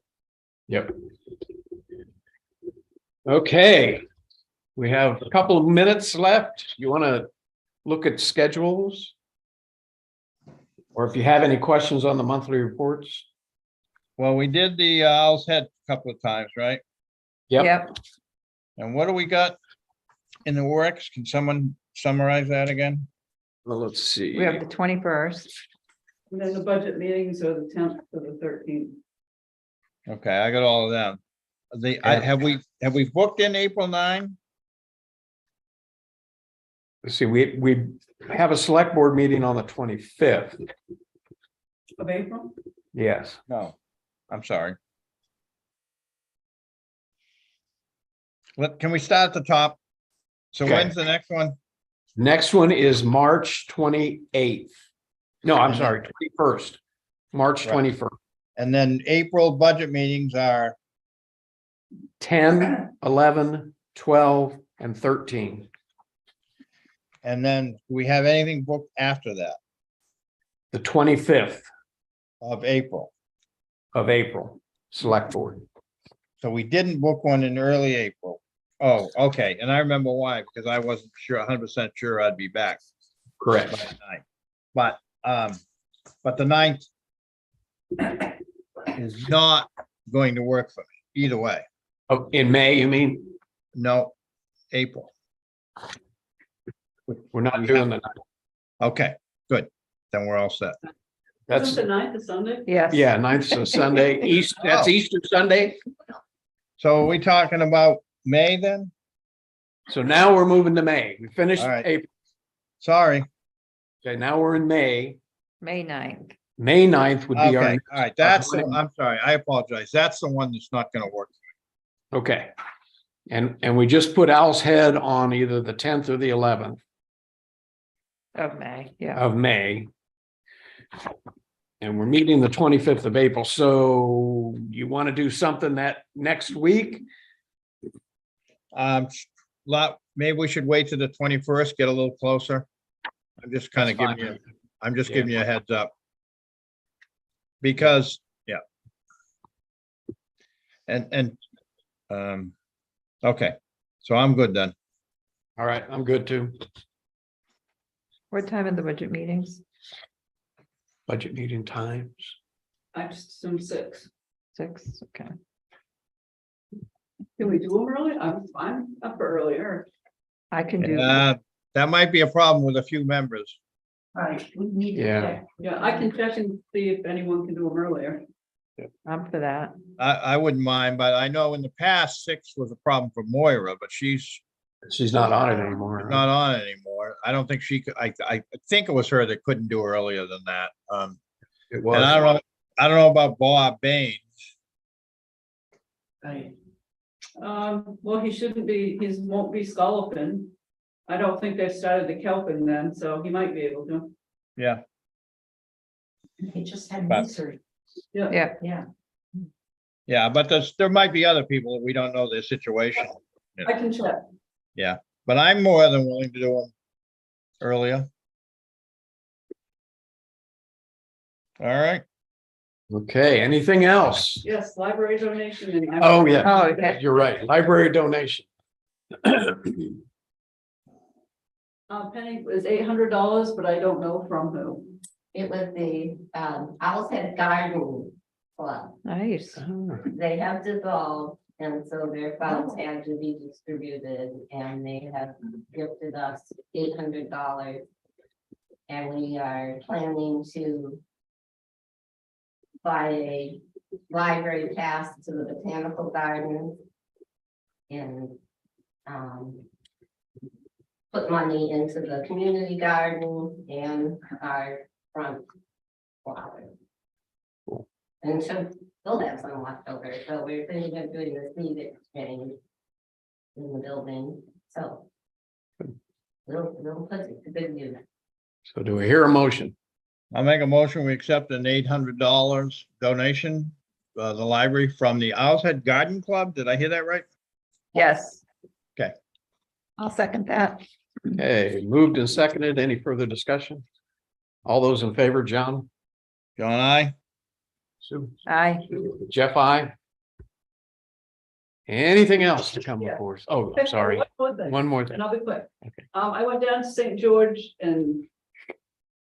Yep. Okay, we have a couple of minutes left. You want to look at schedules? Or if you have any questions on the monthly reports? Well, we did the Owl's Head a couple of times, right? Yep. And what do we got in the works? Can someone summarize that again? Well, let's see. We have the 21st. And then the budget meetings are the 10th to the 13th. Okay, I got all of them. Have we booked in April 9? Let's see, we have a select board meeting on the 25th. Of April? Yes. No, I'm sorry. Can we start at the top? So Okay. when's the next one? Next one is March 28th. No, I'm sorry, 21st, March Right. 21st. And then April budget meetings are, 10, 11, 12, and 13. and then do we have anything booked after that The 25th of April? of April, select board. So we didn't book one in early April. Oh, okay. And I remember why, because I wasn't sure, 100% sure I'd be back by Correct. the 9th. But the 9th is not going to work for me either way. Oh, in May, you mean? No, April. We're not doing the, Okay, good. Then we're all set. that's, Isn't the 9th a Sunday? Yes. yeah, 9th is a Sunday, that's Oh. Easter Sunday. So are we talking about May then? So now we're moving to May. We finished All right. April. Sorry. Okay, now we're in May. May 9th. May 9th would be our, Okay, all right. I'm sorry. I apologize. That's the one that's not gonna work. okay. And we just put Owl's Head on either the 10th or the 11th Of May, yeah. of May. And we're meeting the 25th of April. So you want to do something that next week? Maybe we should wait to the 21st, get a little closer. I'm just kind of That's giving fine. you, I'm just Yeah. giving you a heads up. Because, yeah. Okay, so I'm good then. All right, I'm good too. What time are the budget meetings? Budget meeting times. I just assumed 6. 6, okay. Can we do them early? I'm up earlier. I can do, That might be a problem with a few members. Right, we need to Yeah. check. Yeah, I can check and see if anyone can do them earlier. I'm for that. I wouldn't mind, but I know in the past, 6 was a problem for Moira, but she's She's not on it anymore. not on it anymore. I don't think she could, I think it was her that couldn't do earlier than that. It And was. I don't know about Bob Baines. Right. Well, he shouldn't be, he won't be scalloping. I don't think they've started the kelping then, so he might be able to. Yeah, He just had But- knee surgery. Yeah, Yeah. yeah, but there might be other people that we don't know their situation. I can check. Yeah, but I'm more than willing to do them earlier. All right, Okay, anything else? Yes, library donation and. Oh, yeah. Oh, okay. You're right. Library donation. Penny was $800, but I don't know from who. It was the, Owl's Head Garden Club. nice. They have dissolved, and so their funds had to be distributed, and they have gifted us $800. And we are planning to buy a library pass to the botanical gardens and put money into the community garden and our front flowers. And so we'll have some left over, so we're thinking of doing the seed exchange in the building, so. We'll put it to good use. So do we hear a motion? I'll make a motion. We accept an $800 donation, the library from the Owl's Head Garden Club. Did I hear that right? Yes. Okay. I'll second that. Okay, moved and seconded. Any further discussion? All those in favor, John? John, I. Sue? Aye. Jeff, I. Anything else to come Yeah. before us? Oh, I'm sorry. One more thing, One more thing. and I'll be quick. Okay. I went down to St. George and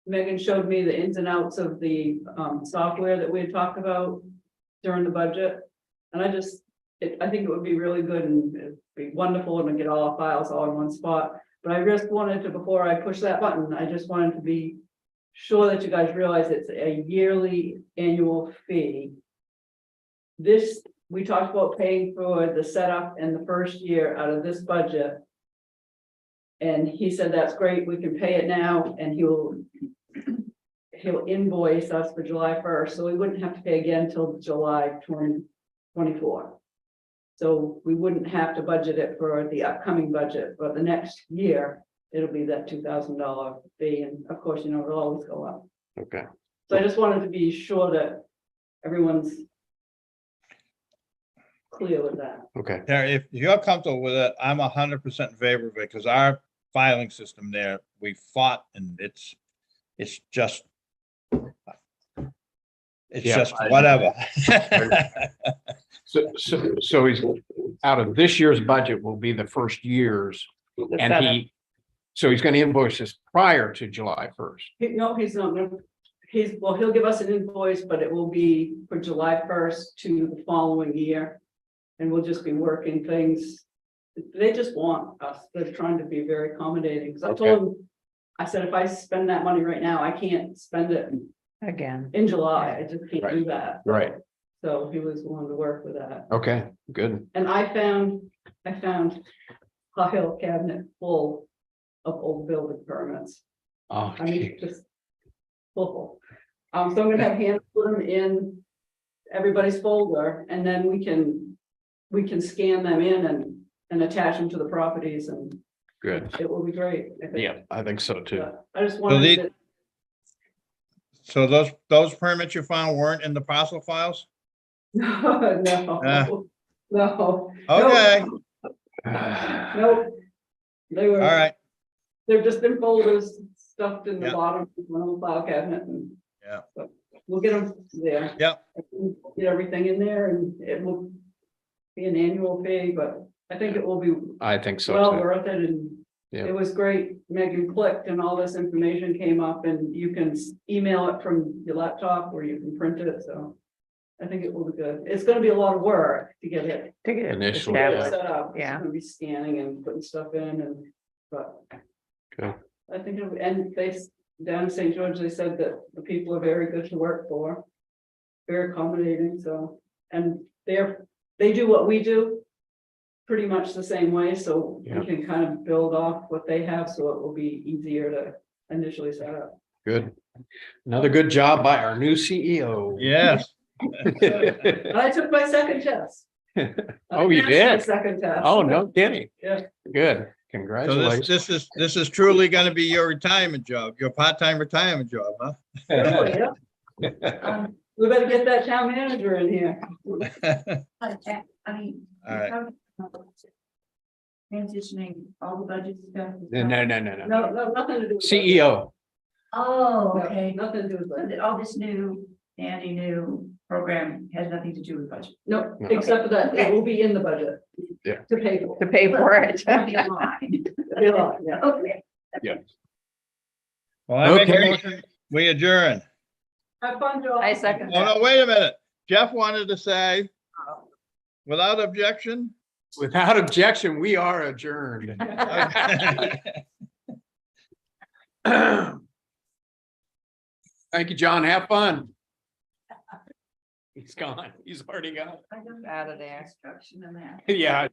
Megan showed me the ins and outs of the software that we had talked about during the budget. And I think it would be really good and it'd be wonderful to get all our files all in one spot. But I just wanted to, before I push that button, I just wanted to be sure that you guys realize it's a yearly annual fee. We talked about paying for the setup and the first year out of this budget. And he said, that's great, we can pay it now, and he'll invoice us for July 1st, so we wouldn't have to pay again till July 2024. So we wouldn't have to budget it for the upcoming budget, but the next year, it'll be that $2,000 fee, and of course, it'll always go up. Okay, So I just wanted to be sure that everyone's clear with that. okay. Yeah, if you're comfortable with it, I'm 100% in favor of it because our filing system there, we fought and it's just. It's Yeah, just whatever. So he's out of this year's budget will be the first year's, The and setup. so he's gonna invoice us prior to July 1st. No, he's not, he'll give us an invoice, but it will be for July 1st to the following year. And we'll just be working things. They just want us, they're trying to be very accommodating, because I told them, I said, if I spend that money right now, I can't spend it Again. in July, I just can't do that. Right. So he was willing to work with that. Okay, good. And I found file cabinet full of old building permits. Oh, I mean, just full. So I'm gonna have Hannah put them in everybody's folder, and then we can scan them in and attach them to the properties, and good. it will be great. I think. Yeah, I think so too. I just wanted to, So those permits you found weren't in the parcel files? no, no. Okay, No, they were. all right, They're just in folders stuffed in the Yeah. bottom of one of the file cabinet, and. Yeah. But we'll get them there. Yep. Get everything in there, and it will be an annual fee, but I think it will be I think so well too. worth it, and Yeah. it was great. Megan clicked and all this information came up, and you can email it from your laptop or you can print it, so. I think it will be good. It's gonna be a lot of work to get it To get it Initially, established. set up. It's Yeah. gonna be scanning and putting stuff in, and, but. Good. I think, and down in St. George, they said that the people are very good to work for. Very accommodating, so, and they do what we do. pretty much the same way, so Yeah. we can kind of build off what they have, so it will be easier to initially set up. Good. Another good job by our new CEO. Yes. And I took my second test. Oh, you I passed my did? Second test. Oh, no kidding. Yeah. Good. So Congratulations. this is truly gonna be your retirement job, your part-time retirement job, huh? Really, yeah. We better get that town manager in here. I mean. All right. Transitioning all the budget stuff. No, no, no, no. No, nothing to do. with that. CEO. Oh, No, okay. Nothing to do with So that. All this new, dandy new program has nothing to do with budget. No, No. except for that, it will be in the budget. Yeah. To pay for. To pay for it. It'll be a line. Yeah. Okay. Well, I make a Okay. motion, we adjourn. Have fun, Joe. I second Oh, that. no, wait a minute. Jeff wanted to say, without objection. Without objection, we are adjourned. Thank you, John. Have fun. He's gone. He's already gone. Out of there. Instruction and that. Yeah.